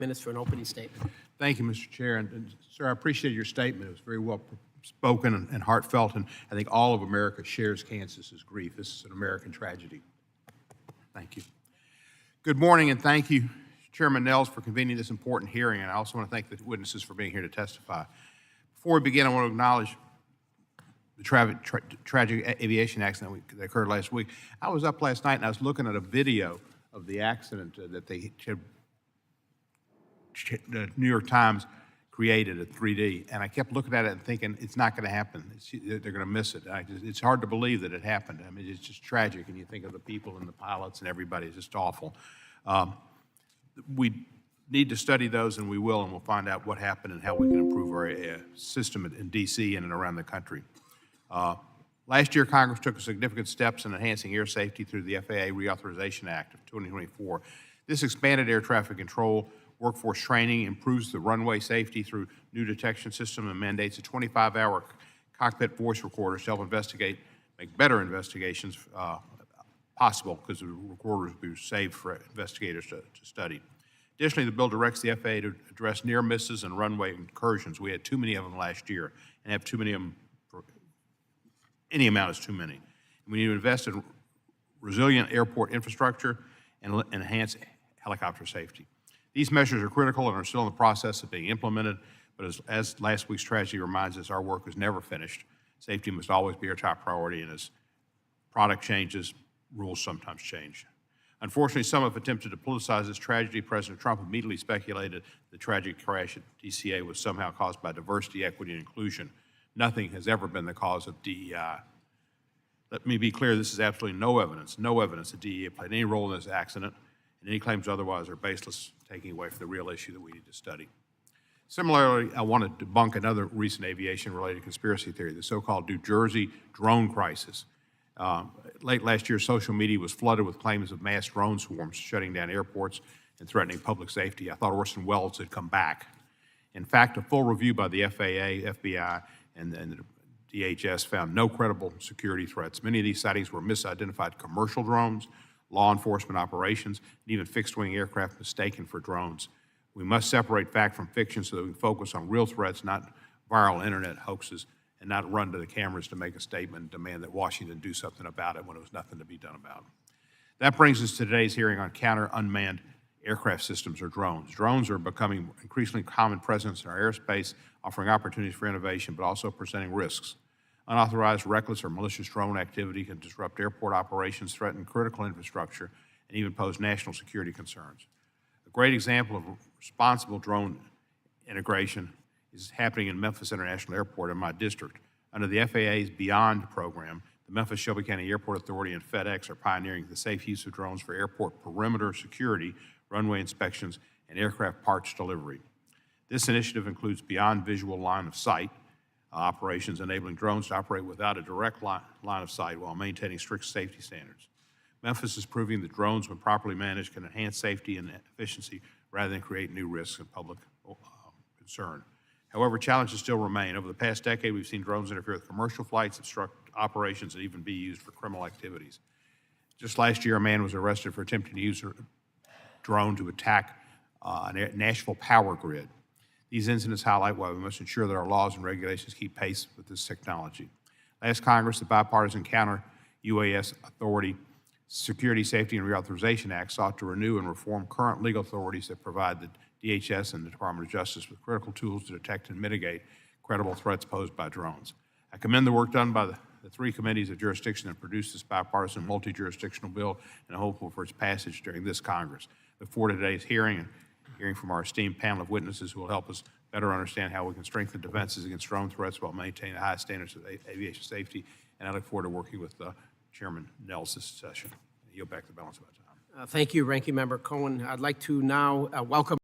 Minutes for an opening statement. Thank you, Mr. Chair. And sir, I appreciate your statement. It was very well spoken and heartfelt, and I think all of America shares Kansas's grief. This is an American tragedy. Thank you. Good morning, and thank you, Chairman Nels, for convening this important hearing, and I also want to thank the witnesses for being here to testify. Before we begin, I want to acknowledge the tragic aviation accident that occurred last week. I was up last night, and I was looking at a video of the accident that the New York Times created at 3D, and I kept looking at it and thinking, it's not going to happen. They're going to miss it. It's hard to believe that it happened. I mean, it's just tragic, and you think of the people and the pilots and everybody. It's just awful. We need to study those, and we will, and we'll find out what happened and how we can improve our system in D.C. and around the country. Last year, Congress took significant steps in enhancing air safety through the FAA Reauthorization Act of 2024. This expanded air traffic control, workforce training, improves the runway safety through new detection system, and mandates a 25-hour cockpit voice recorder to help make better investigations possible, because the recorders will be saved for investigators to study. Additionally, the bill directs the FAA to address near misses and runway incursions. We had too many of them last year, and have too many of them for any amount is too many. We need to invest in resilient airport infrastructure and enhance helicopter safety. These measures are critical and are still in the process of being implemented, but as last week's tragedy reminds us, our work is never finished. Safety must always be our top priority, and as product changes, rules sometimes change. Unfortunately, some have attempted to politicize this tragedy. President Trump immediately speculated the tragic crash at DCA was somehow caused by diversity, equity, and inclusion. Nothing has ever been the cause of DEI. Let me be clear, this is absolutely no evidence that DEI played any role in this accident, and any claims otherwise are baseless, taking away from the real issue that we need to study. Similarly, I want to debunk another recent aviation-related conspiracy theory, the so-called New Jersey drone crisis. Late last year, social media was flooded with claims of mass drone swarms shutting down airports and threatening public safety. I thought Orson Welles had come back. In fact, a full review by the FAA, FBI, and the DHS found no credible security threats. Many of these sightings were misidentified commercial drones, law enforcement operations, and even fixed-wing aircraft mistaken for drones. We must separate fact from fiction so that we can focus on real threats, not viral internet hoaxes, and not run to the cameras to make a statement and demand that Washington do something about it when it was nothing to be done about it. That brings us to today's hearing on counter-unmanned aircraft systems, or drones. Drones are becoming increasingly common presence in our airspace, offering opportunities for innovation, but also presenting risks. Unauthorized, reckless, or malicious drone activity can disrupt airport operations, threaten critical infrastructure, and even pose national security concerns. A great example of responsible drone integration is happening in Memphis International Airport in my district. Under the FAA's Beyond program, the Memphis Shelby County Airport Authority and FedEx are pioneering the safe use of drones for airport perimeter security, runway inspections, and aircraft parts delivery. This initiative includes beyond visual line of sight operations, enabling drones to operate without a direct line of sight while maintaining strict safety standards. Memphis is proving that drones, when properly managed, can enhance safety and efficiency rather than create new risks and public concern. However, challenges still remain. Over the past decade, we've seen drones interfere with commercial flights, obstruct operations, and even be used for criminal activities. Just last year, a man was arrested for attempting to use a drone to attack a Nashville power grid. These incidents highlight why we must ensure that our laws and regulations keep pace with this technology. Last Congress, the Bipartisan Counter-UAS Authority Security, Safety, and Reauthorization Act sought to renew and reform current legal authorities that provide the DHS and the Department of Justice with critical tools to detect and mitigate credible threats posed by drones. I commend the work done by the three committees of jurisdiction that produced this bipartisan multi-jurisdictional bill, and I'm hopeful for its passage during this Congress. Look forward to today's hearing and hearing from our esteemed panel of witnesses who will help us better understand how we can strengthen defenses against drone threats while maintaining the highest standards of aviation safety. And I look forward to working with Chairman Nels this session. I yield back the balance of my time. Thank you, Ranking Member Cohen. I'd like to now welcome